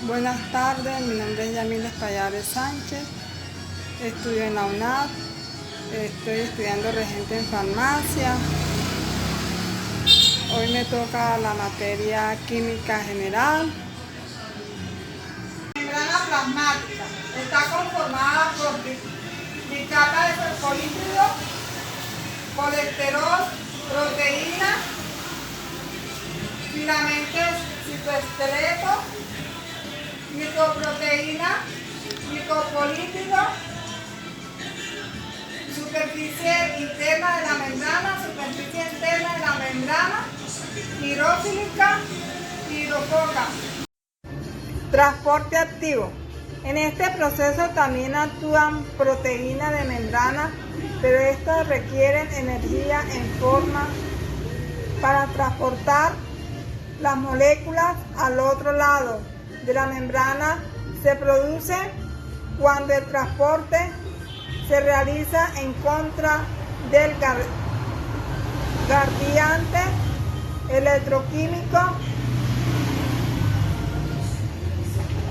Buenas tardes, mi nombre es Yamila Espallares Sánchez, estudio en la UNAD, estoy estudiando regente en farmacia. Hoy me toca la materia química general. Membrana plasmática está conformada por bicapa de fosfolípido, colesterol, proteína, filamentos citoesqueleto, glicoproteína, glicopolípido, superficie interna de la membrana, superficie externa de la membrana, hidrofílica y hidrofoca. Transporte activo. En este proceso también actúan proteínas de membrana, pero estas requieren energía en forma para transportar las moléculas al otro lado de la membrana. Se produce cuando el transporte se realiza en contra del gradiente electroquímico.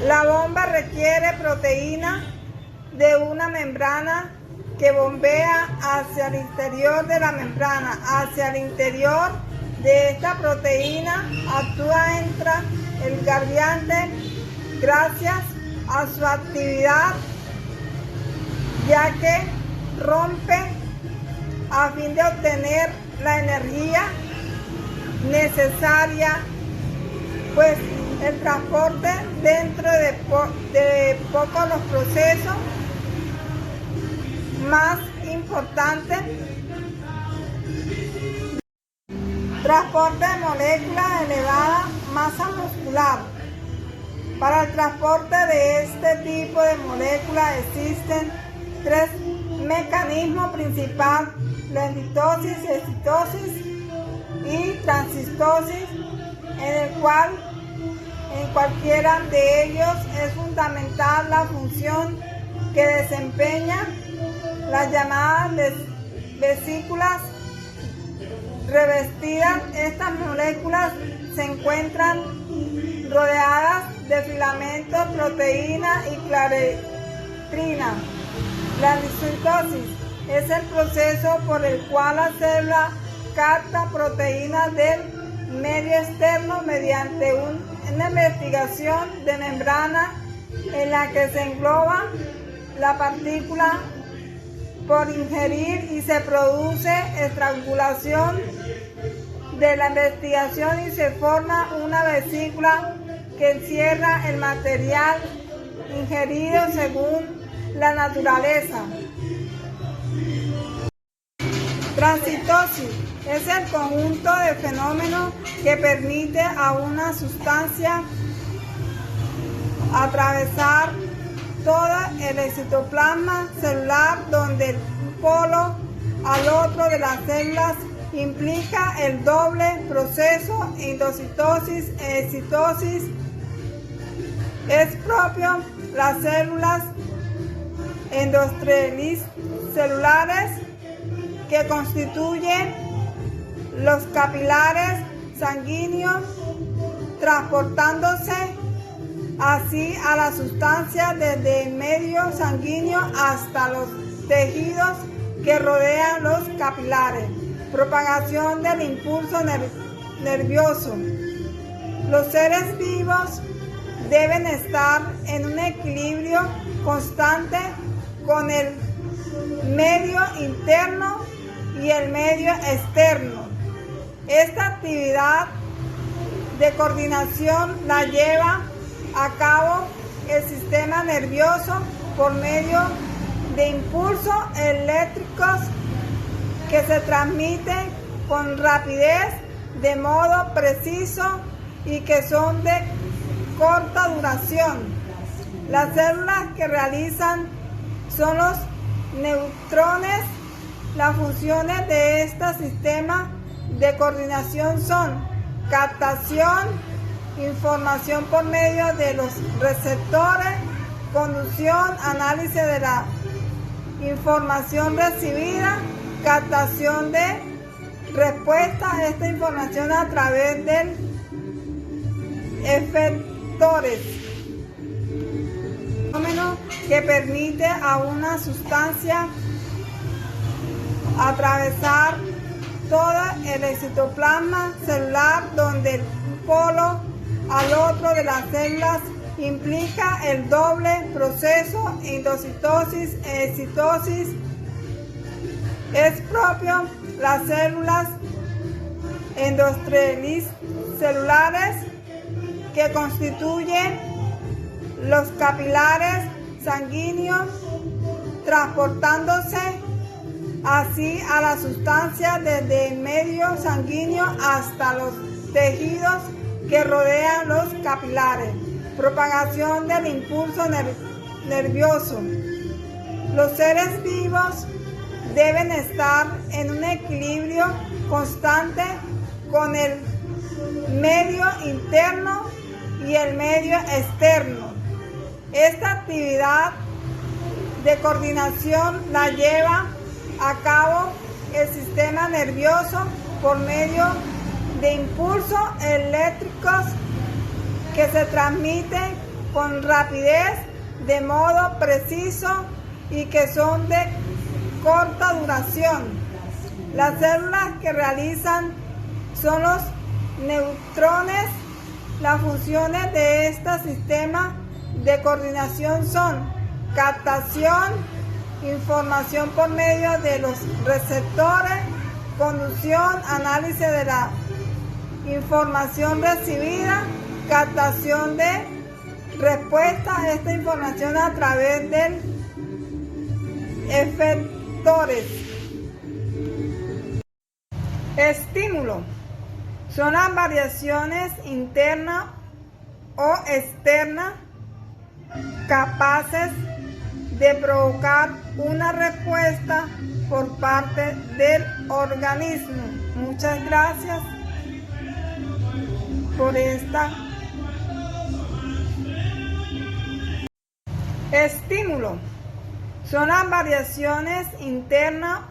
La bomba requiere proteína de una membrana que bombea hacia el interior de la membrana. Hacia el interior de esta proteína entra el gradiente gracias a su actividad, ya que rompe a fin de obtener la energía necesaria, pues el transporte dentro de poco los procesos más importantes. Transporte de moléculas de elevada masa muscular. Para el transporte de este tipo de moléculas existen tres mecanismos principales: la endotosis, excitosis y transistosis, en cualquiera de ellos es fundamental la función que desempeña las llamadas vesículas revestidas. Estas moléculas se encuentran rodeadas de filamentos, proteína y claretrina. La excitosis es el proceso por el cual la célula capta proteínas del medio externo mediante una investigación de membrana en la que se engloba la partícula por ingerir y se produce estrangulación de la investigación y se forma una vesícula que encierra el material ingerido según la naturaleza. Transitosis es el conjunto de fenómenos que permite a una sustancia atravesar todo el citoplasma celular, donde el polo al otro de las células implica el doble proceso endocitosis e excitosis. Es propio las células endostelicelares que constituyen los capilares sanguíneos, transportándose así a la sustancia desde el medio sanguíneo hasta los tejidos que rodean los capilares. Propagación del impulso nervioso. Los seres vivos deben estar en un equilibrio constante con el medio interno y el medio externo. Esta actividad de coordinación la lleva a cabo el sistema nervioso por medio de impulsos eléctricos que se transmiten con rapidez, de modo preciso y que son de corta duración. Las células que realizan son los neutrones. Las funciones de este sistema de coordinación son captación, información por medio de los receptores, conducción, análisis de la información recibida, captación de respuesta a esta información a través de efectores. que permite a una sustancia atravesar todo el citoplasma celular, donde el polo al otro de las células implica el doble proceso endocitosis e excitosis. Es propio las células endostelicelares que constituyen los capilares sanguíneos, transportándose así a la sustancia desde el medio sanguíneo hasta los tejidos que rodean los capilares. Propagación del impulso nervioso. Los seres vivos deben estar en un equilibrio constante con el medio interno y el medio externo. Esta actividad de coordinación la lleva a cabo el sistema nervioso por medio de impulsos eléctricos que se transmiten con rapidez, de modo preciso y que son de corta duración. Las células que realizan son los neutrones. Las funciones de este sistema de coordinación son captación, información por medio de los receptores, conducción, análisis de la información recibida, captación de respuesta a esta información a través de efectores. Estímulo. Son las variaciones internas o externas capaces de provocar una respuesta por parte del organismo. Muchas gracias por esta. Estímulo. Son las variaciones internas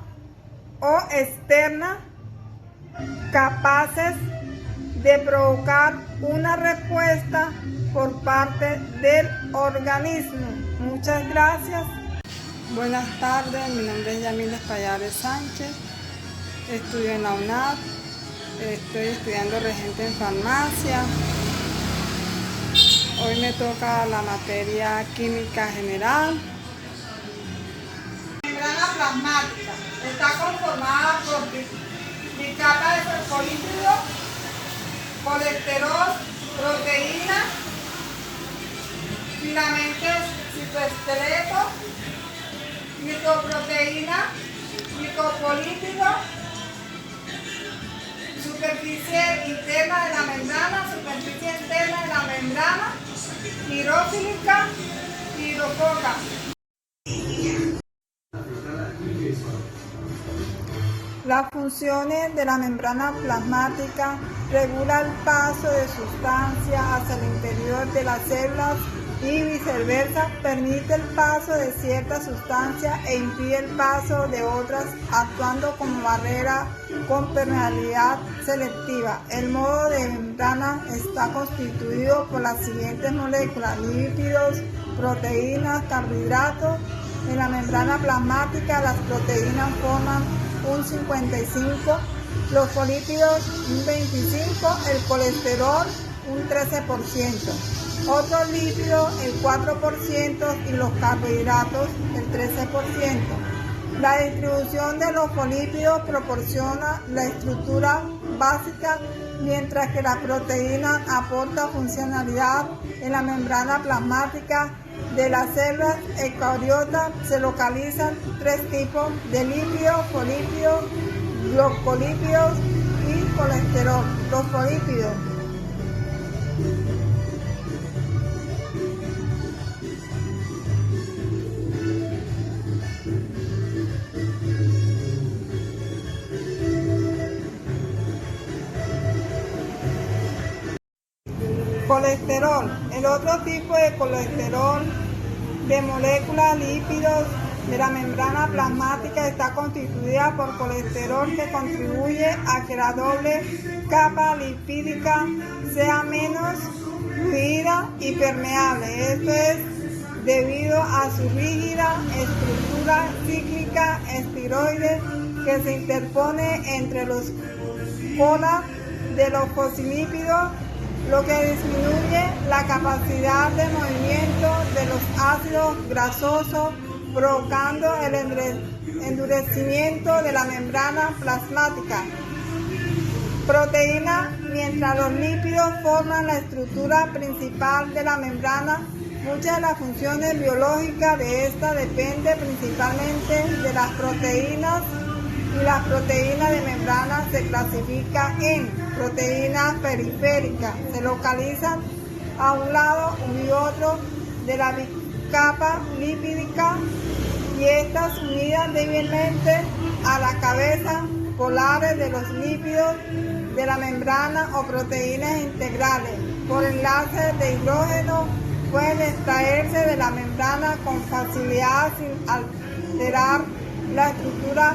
o externas capaces de provocar una respuesta por parte del organismo. Muchas gracias. Buenas tardes, mi nombre es Yamila Espallares Sánchez, estudio en la UNAD, estoy estudiando regente en farmacia. Hoy me toca la materia química general. La membrana plasmática está conformada por bicapa de fosfolípido, colesterol, proteína, filamentos citoesqueleto, glicoproteína, glicopolípido, superficie interna de la membrana, superficie externa de la membrana, hidrofílica y hidrofoca. Las funciones de la membrana plasmática regulan el paso de sustancias hacia el interior de las células y viceversa, permite el paso de ciertas sustancias e impide el paso de otras, actuando como barrera con permeabilidad selectiva. El modo de membrana está constituido por las siguientes moléculas: lípidos, proteínas, carbohidratos. En la membrana plasmática las proteínas forman un 55%, los fosfolípidos un 25%, el colesterol un 13%, otros lípidos el 4% y los carbohidratos el 13%. La distribución de los fosfolípidos proporciona la estructura básica, mientras que la proteína aporta funcionalidad. En la membrana plasmática de las células eucariotas se localizan tres tipos de lípidos: fosfolípidos, glucolípidos y colesterol. Los fosfolípidos colesterol. El otro tipo de colesterol de moléculas lípidos de la membrana plasmática está constituida por colesterol que contribuye a que la doble capa lipídica sea menos fluida y permeable. Esto es debido a su rígida estructura cíclica estiroide que se interpone entre los colas de los fosfolípidos, lo que disminuye la capacidad de movimiento de los ácidos grasosos, provocando el endurecimiento de la membrana plasmática. Proteína. Mientras los lípidos forman la estructura principal de la membrana, muchas de las funciones biológicas de esta dependen principalmente de las proteínas, y las proteínas de membrana se clasifican en proteínas periféricas. Se localizan a un lado y otro de la bicapa lipídica, y estas unidas débilmente a la cabeza polares de los lípidos de la membrana, o proteínas integrales. Por enlaces de hidrógeno pueden extraerse de la membrana con facilidad sin alterar la estructura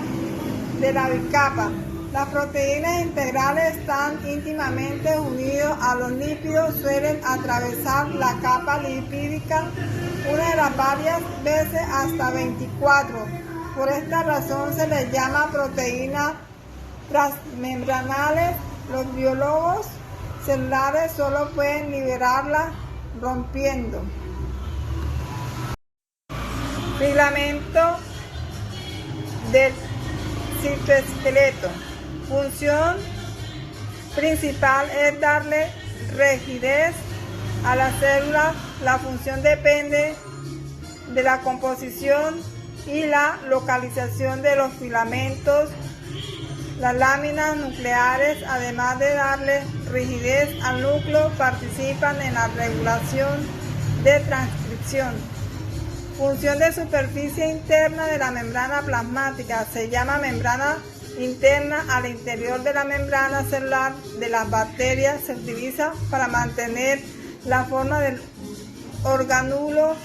de la bicapa. Las proteínas integrales están íntimamente unidas a los lípidos, suelen atravesar la capa lipídica una de las varias veces hasta 24. Por esta razón se les llama proteínas transmembranales. Los biólogos celulares solo pueden liberarlas rompiendo. Filamento del citoesqueleto. Función principal es darle rigidez a las células. La función depende de la composición y la localización de los filamentos. Las láminas nucleares, además de darle rigidez al núcleo, participan en la regulación de transcripción. Función de superficie interna de la membrana plasmática. Se llama membrana interna. Al interior de la membrana celular de las bacterias se utiliza para mantener la forma del orgánulo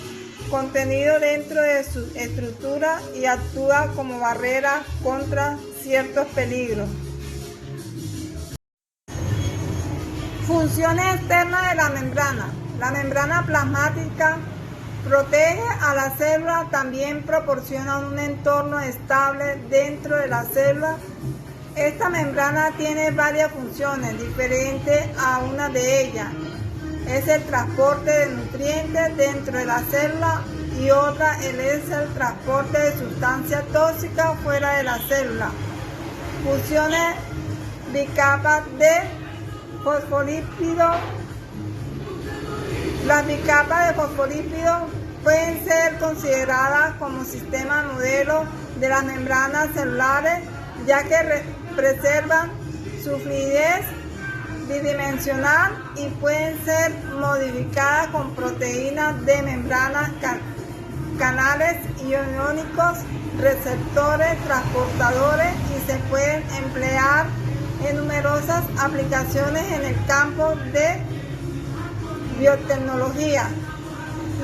contenido dentro de su estructura y actúa como barrera contra ciertos peligros. Funciones externas de la membrana. La membrana plasmática protege a la célula, también proporciona un entorno estable dentro de la célula. Esta membrana tiene varias funciones diferentes a una de ellas. Es el transporte de nutrientes dentro de la célula, y otra es el transporte de sustancias tóxicas fuera de la célula. Funciones bicapas de fosfolípidos. Las bicapas de fosfolípidos pueden ser consideradas como sistema modelo de las membranas celulares, ya que preservan su fluidez bidimensional y pueden ser modificadas con proteínas de membranas, canales iónicos, receptores, transportadores, y se pueden emplear en numerosas aplicaciones en el campo de biotecnología.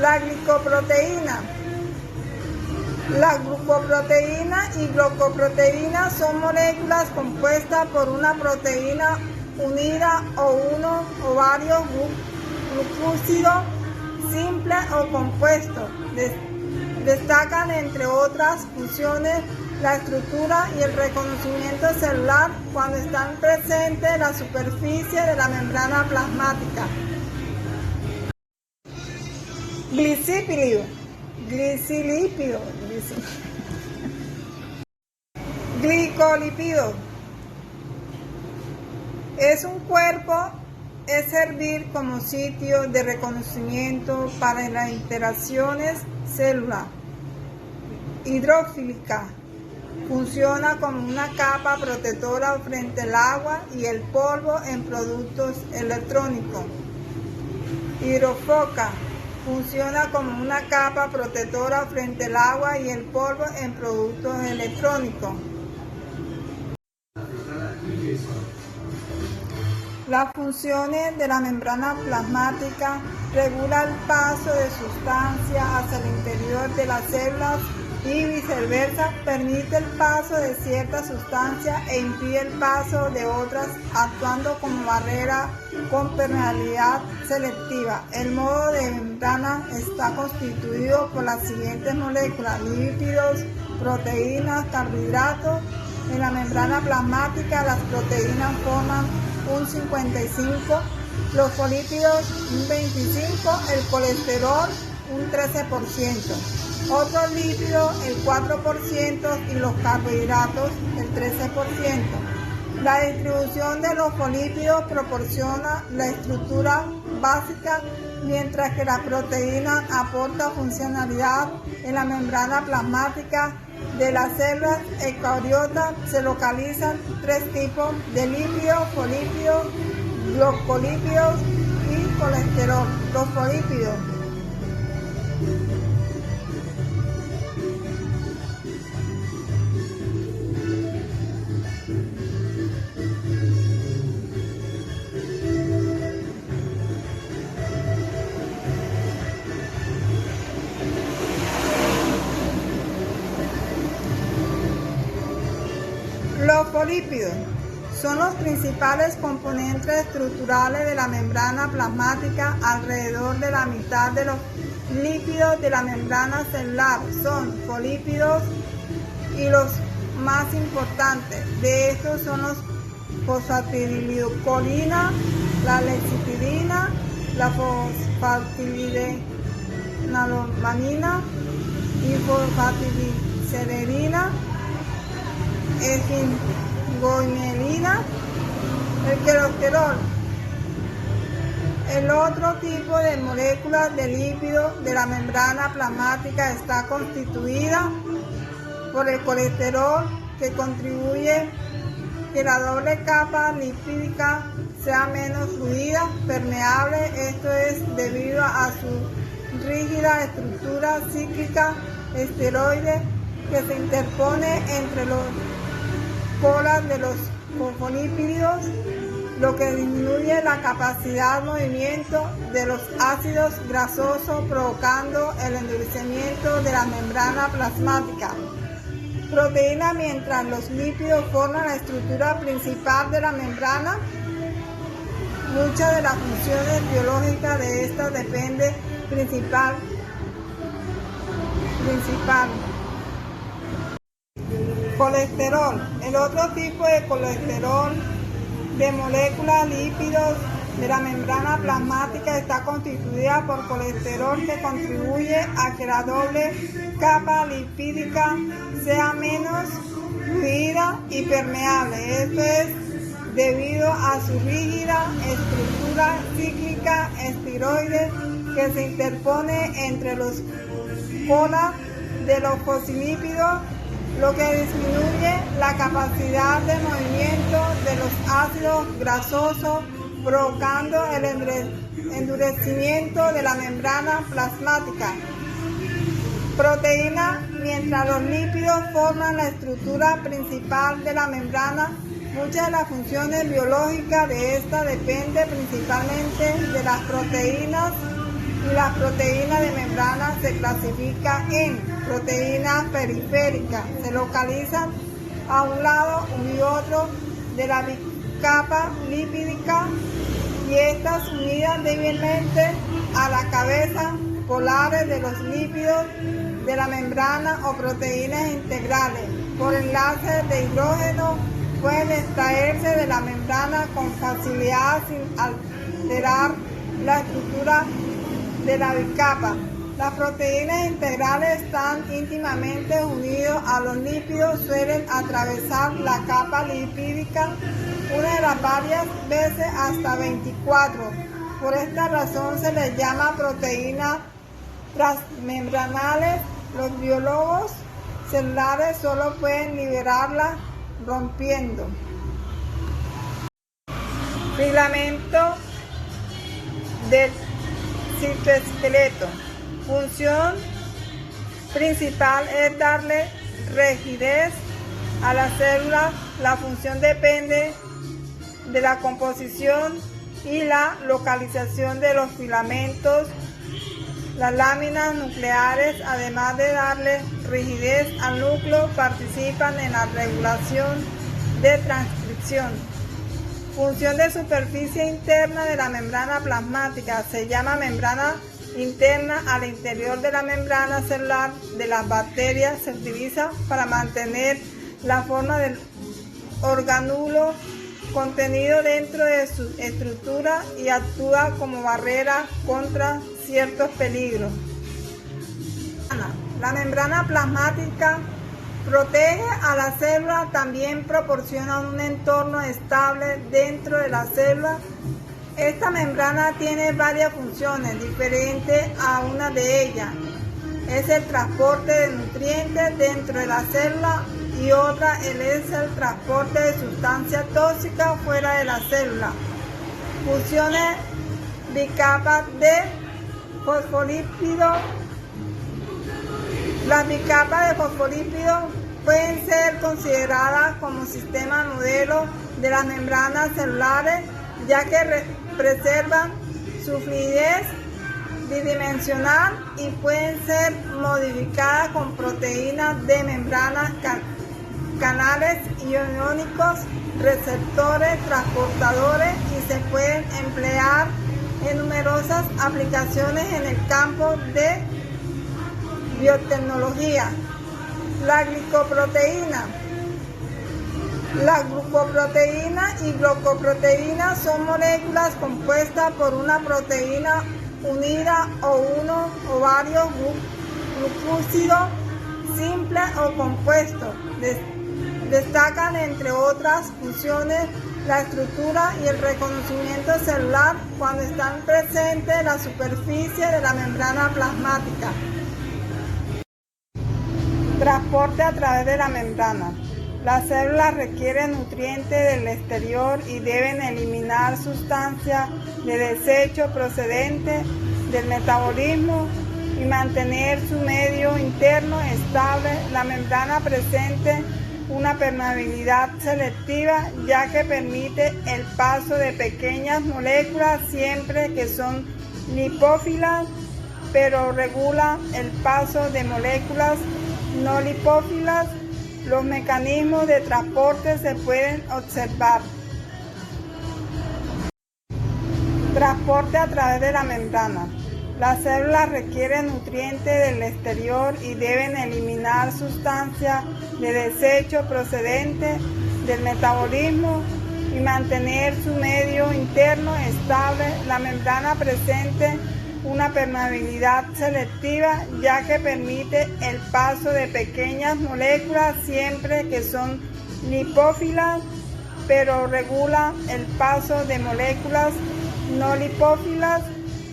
La glicoproteína. La glucoproteína y glucoproteína son moléculas compuestas por una proteína unida o uno o varios glucósidos simples o compuestos. Destacan, entre otras funciones, la estructura y el reconocimiento celular cuando están presentes en la superficie de la membrana plasmática. Glicolípido. Es un cuerpo, es servir como sitio de reconocimiento para las interacciones celular hidrofílica. Funciona como una capa protectora frente al agua y el polvo en productos electrónicos. Hidrófoca. Funciona como una capa protectora frente al agua y el polvo en productos electrónicos. Las funciones de la membrana plasmática regulan el paso de sustancias hacia el interior de las células y viceversa, permite el paso de ciertas sustancias e impide el paso de otras, actuando como barrera con permeabilidad selectiva. El modo de membrana está constituido por las siguientes moléculas: lípidos, proteínas, carbohidratos. En la membrana plasmática las proteínas forman un 55%, los fosfolípidos un 25%, el colesterol un 13%, otros lípidos el 4% y los carbohidratos el 13%. La distribución de los fosfolípidos proporciona la estructura básica, mientras que la proteína aporta funcionalidad. En la membrana plasmática de las células eucariotas se localizan tres tipos de lípidos: fosfolípidos, glucolípidos y colesterol. Los fosfolípidos son los principales componentes estructurales de la membrana plasmática. Alrededor de la mitad de los lípidos de la membrana celular son fosfolípidos, y los más importantes de estos son los fosfatidilglucolina, la lecitina, la fosfatidilenolamina y fosfatidilcerina, esfingomelina, el colesterol. El otro tipo de moléculas de lípido de la membrana plasmática está constituida por el colesterol, que contribuye que la doble capa lipídica sea menos fluida, permeable. Esto es debido a su rígida estructura cíclica esteroide que se interpone entre los colas de los fosfolípidos, lo que disminuye la capacidad de movimiento de los ácidos grasosos, provocando el endurecimiento de la membrana plasmática. Proteína. Mientras los lípidos forman la estructura principal de la membrana, muchas de las funciones biológicas de esta dependen principal. Colesterol. El otro tipo de colesterol de moléculas lípidos de la membrana plasmática está constituida por colesterol, que contribuye a que la doble capa lipídica sea menos fluida y permeable. Esto es debido a su rígida estructura cíclica esteroide que se interpone entre los colas de los fosfolípidos, lo que disminuye la capacidad de movimiento de los ácidos grasosos, provocando el endurecimiento de la membrana plasmática. Proteína. Mientras los lípidos forman la estructura principal de la membrana, muchas de las funciones biológicas de esta dependen principalmente de las proteínas, y las proteínas de membrana se clasifican en proteínas periféricas. Se localizan a un lado y otro de la capa lipídica, y estas unidas débilmente a la cabeza polares de los lípidos de la membrana, o proteínas integrales. Por enlaces de hidrógeno pueden extraerse de la membrana con facilidad sin alterar la estructura de la bicapa. Las proteínas integrales están íntimamente unidas a los lípidos, suelen atravesar la capa lipídica una de las varias veces hasta 24. Por esta razón se les llama proteínas transmembranales. Los biólogos celulares solo pueden liberarlas rompiendo. Filamento del citoesqueleto. Función principal es darle rigidez a las células. La función depende de la composición y la localización de los filamentos. Las láminas nucleares, además de darle rigidez al núcleo, participan en la regulación de transcripción. Función de superficie interna de la membrana plasmática. Se llama membrana interna al interior de la membrana celular de las bacterias. Se utiliza para mantener la forma del orgánulo contenido dentro de su estructura y actúa como barrera contra ciertos peligros. La membrana plasmática protege a la célula, también proporciona un entorno estable dentro de la célula. Esta membrana tiene varias funciones diferentes a una de ellas. Es el transporte de nutrientes dentro de la célula y otra es el transporte de sustancias tóxicas fuera de la célula. Funciones bicapas de fosfolípidos. Las bicapas de fosfolípidos pueden ser consideradas como sistema modelo de las membranas celulares, ya que preservan su fluidez bidimensional y pueden ser modificadas con proteínas de membranas, canales iónicos, receptores, transportadores, y se pueden emplear en numerosas aplicaciones en el campo de biotecnología. La glicoproteína. La glucoproteína y glucoproteína son moléculas compuestas por una proteína unida o uno o varios glucósidos simples o compuestos. Destacan, entre otras funciones, la estructura y el reconocimiento celular cuando están presentes en la superficie de la membrana plasmática. Transporte a través de la membrana. Las células requieren nutrientes del exterior y deben eliminar sustancias de desecho procedentes del metabolismo y mantener su medio interno estable. La membrana presenta una permeabilidad selectiva, ya que permite el paso de pequeñas moléculas siempre que son lipófilas, pero regula el paso de moléculas no lipófilas. Los mecanismos de transporte se pueden observar. Transporte a través de la membrana. Las células requieren nutrientes del exterior y deben eliminar sustancias de desecho procedentes del metabolismo y mantener su medio interno estable. La membrana presenta una permeabilidad selectiva, ya que permite el paso de pequeñas moléculas siempre que son lipófilas, pero regula el paso de moléculas no lipófilas.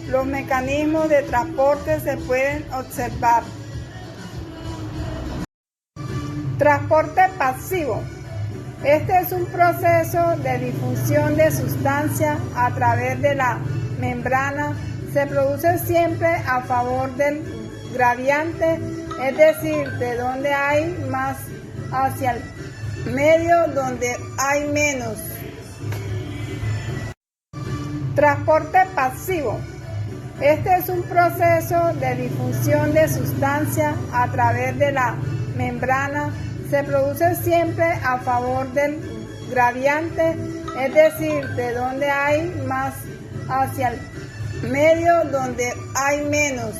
Los mecanismos de transporte se pueden observar. Transporte pasivo. Este es un proceso de difusión de sustancias a través de la membrana. Se produce siempre a favor del gradiente, es decir, de donde hay más hacia el medio donde hay menos. Transporte pasivo. Este es un proceso de difusión de sustancias a través de la membrana. Se produce siempre a favor del gradiente, es decir, de donde hay más hacia el medio donde hay menos.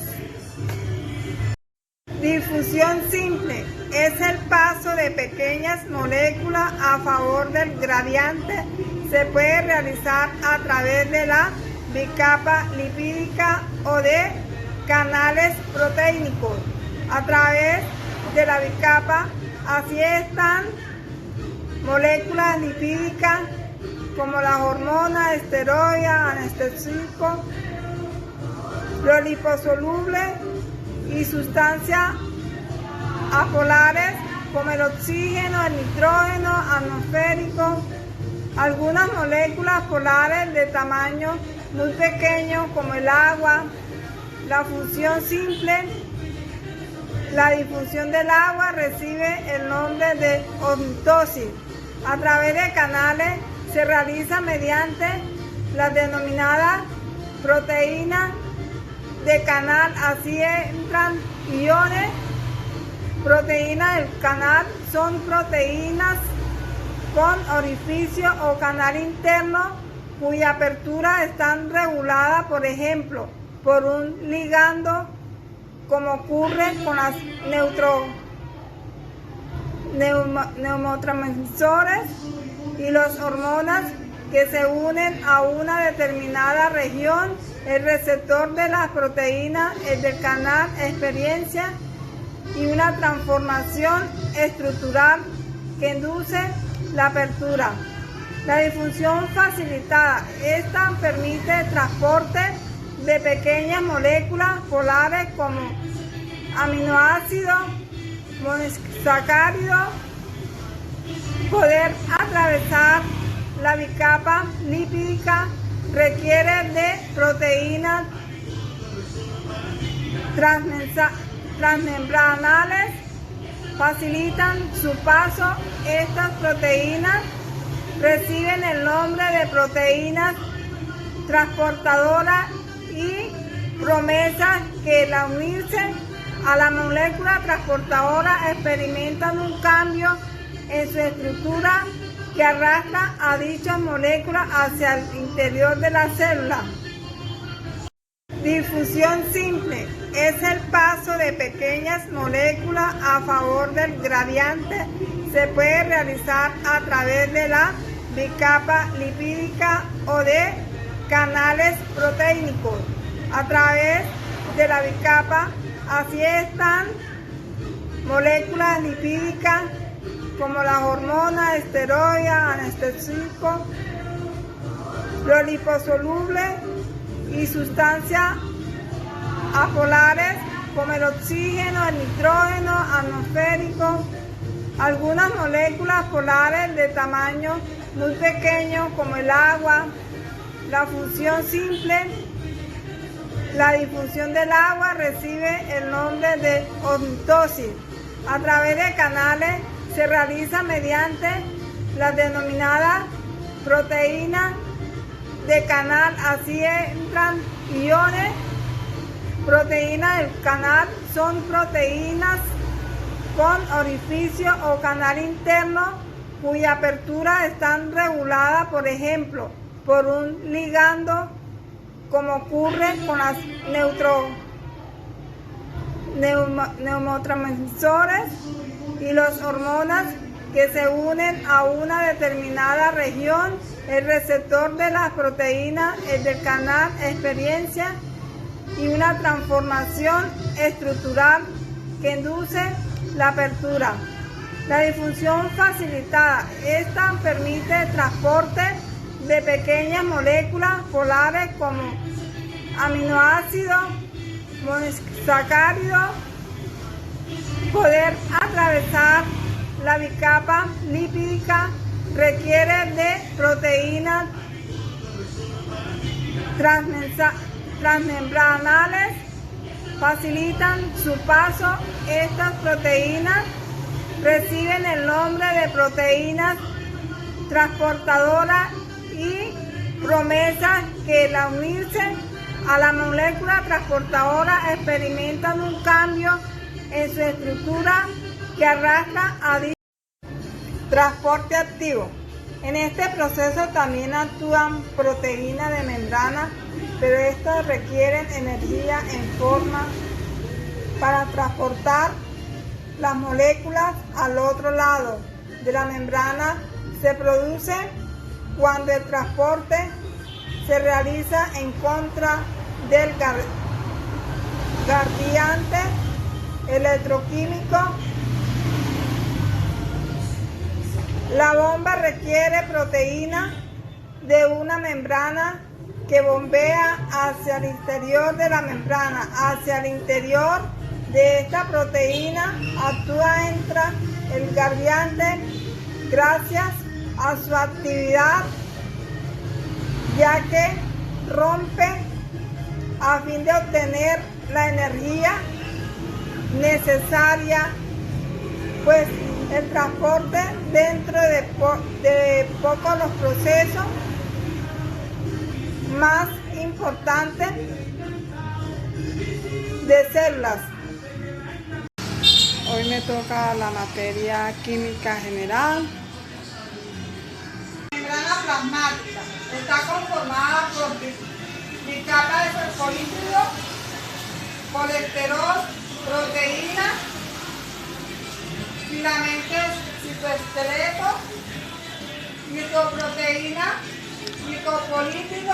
Difusión simple es el paso de pequeñas moléculas a favor del gradiente. Se puede realizar a través de la bicapa lipídica o de canales proteínicos. A través de la bicapa, así están moléculas lipídicas como las hormonas, esteroides, anestésicos, los liposolubles y sustancias apolares como el oxígeno, el nitrógeno atmosférico, algunas moléculas polares de tamaño muy pequeño como el agua. La fusión simple, la difusión del agua recibe el nombre de osmosis. A través de canales se realiza mediante las denominadas proteínas. de canal, así entran iones. Proteínas del canal son proteínas con orificio o canal interno cuya apertura está regulada, por ejemplo, por un ligando, como ocurre con las neurotransmisores y las hormonas que se unen a una determinada región. El receptor de las proteínas es del canal experiencia y una transformación estructural que induce la apertura. La difusión facilitada. Esta permite el transporte de pequeñas moléculas polares como aminoácidos, monosacáridos, poder atravesar la bicapa lipídica requiere de proteínas transmembranales, facilitan su paso. Estas proteínas reciben el nombre de proteínas transportadoras y promesas que al unirse a la molécula transportadora experimentan un cambio en su estructura que arrastra a dichas moléculas hacia el interior de la célula. Difusión simple es el paso de pequeñas moléculas a favor del gradiente. Se puede realizar a través de la bicapa lipídica o de canales proteínicos. A través de la bicapa, así están moléculas lipídicas como las hormonas, esteroides, anestésicos, los liposolubles y sustancias apolares como el oxígeno, el nitrógeno atmosférico, algunas moléculas polares de tamaño muy pequeño como el agua. La fusión simple, la difusión del agua recibe el nombre de osmosis. A través de canales se realiza mediante las denominadas proteínas de canal, así entran iones. Proteínas del canal son proteínas con orificio o canal interno cuya apertura está regulada, por ejemplo, por un ligando, como ocurre con las neurotransmisores y las hormonas que se unen a una determinada región. El receptor de las proteínas es del canal experiencia y una transformación estructural que induce la apertura. La difusión facilitada. Esta permite el transporte de pequeñas moléculas polares como aminoácidos, monosacáridos, poder atravesar la bicapa lipídica requiere de proteínas transmembranales, facilitan su paso. Estas proteínas reciben el nombre de proteínas transportadoras y promesas que al unirse a la molécula transportadora experimentan un cambio en su estructura que arrastra a dicho transporte activo. En este proceso también actúan proteínas de membrana, pero estas requieren energía en forma para transportar las moléculas al otro lado de la membrana. Se produce cuando el transporte se realiza en contra del gradiente electroquímico. La bomba requiere proteína de una membrana que bombea hacia el interior de la membrana. Hacia el interior de esta proteína entra el gradiente gracias a su actividad, ya que rompe a fin de obtener la energía necesaria, pues el transporte dentro de poco los procesos más importantes de células. Hoy me toca la materia química general. La membrana plasmática está conformada por bicapa de fosfolípido, colesterol, proteína, filamentos citoesqueletos, glicoproteína, glicopolipído,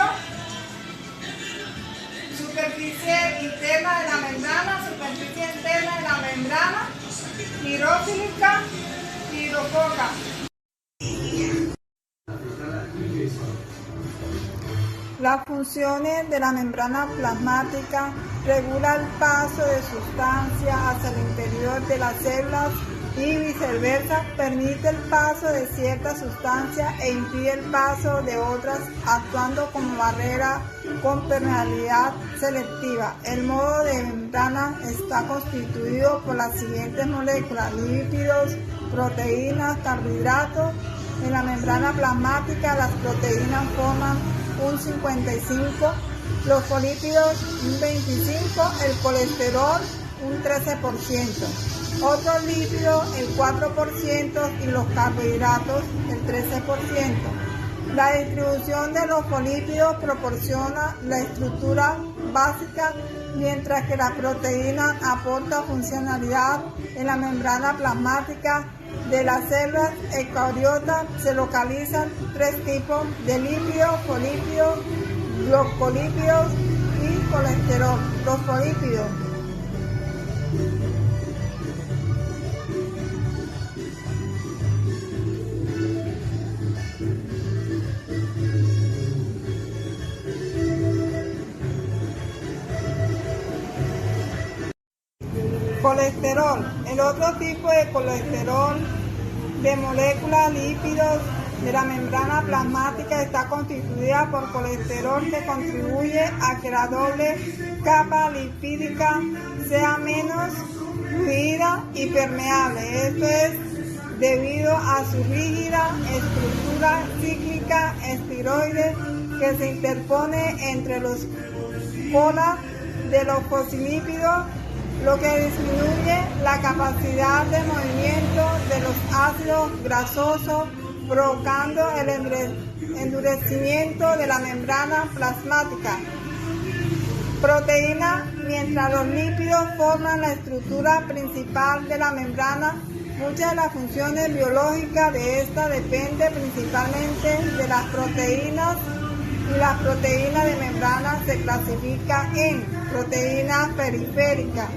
superficie interna de la membrana, superficie externa de la membrana, hidrofílica y hidrofoca. Las funciones de la membrana plasmática regula el paso de sustancias hacia el interior de las células y viceversa, permite el paso de ciertas sustancias e impide el paso de otras, actuando como barrera con permeabilidad selectiva. El modo de membrana está constituido por las siguientes moléculas: lípidos, proteínas, carbohidratos. En la membrana plasmática las proteínas forman un 55%, los fosfolípidos un 25%, el colesterol un 13%, otros lípidos el 4% y los carbohidratos el 13%. La distribución de los fosfolípidos proporciona la estructura básica, mientras que la proteína aporta funcionalidad. En la membrana plasmática de las células eucariotas se localizan 3 tipos de lípidos: fosfolípidos, glucolípidos y colesterol. Los fosfolípidos colesterol. El otro tipo de colesterol de moléculas lípidos de la membrana plasmática está constituida por colesterol que contribuye a que la doble capa lipídica sea menos fluida y permeable. Esto es debido a su rígida estructura cíclica esteroide que se interpone entre los polas de los fosfolípidos, lo que disminuye la capacidad de movimiento de los ácidos grasosos, provocando el endurecimiento de la membrana plasmática. Proteína. Mientras los lípidos forman la estructura principal de la membrana, muchas de las funciones biológicas de esta dependen principalmente de las proteínas, y las proteínas de membrana se clasifican en proteínas periféricas.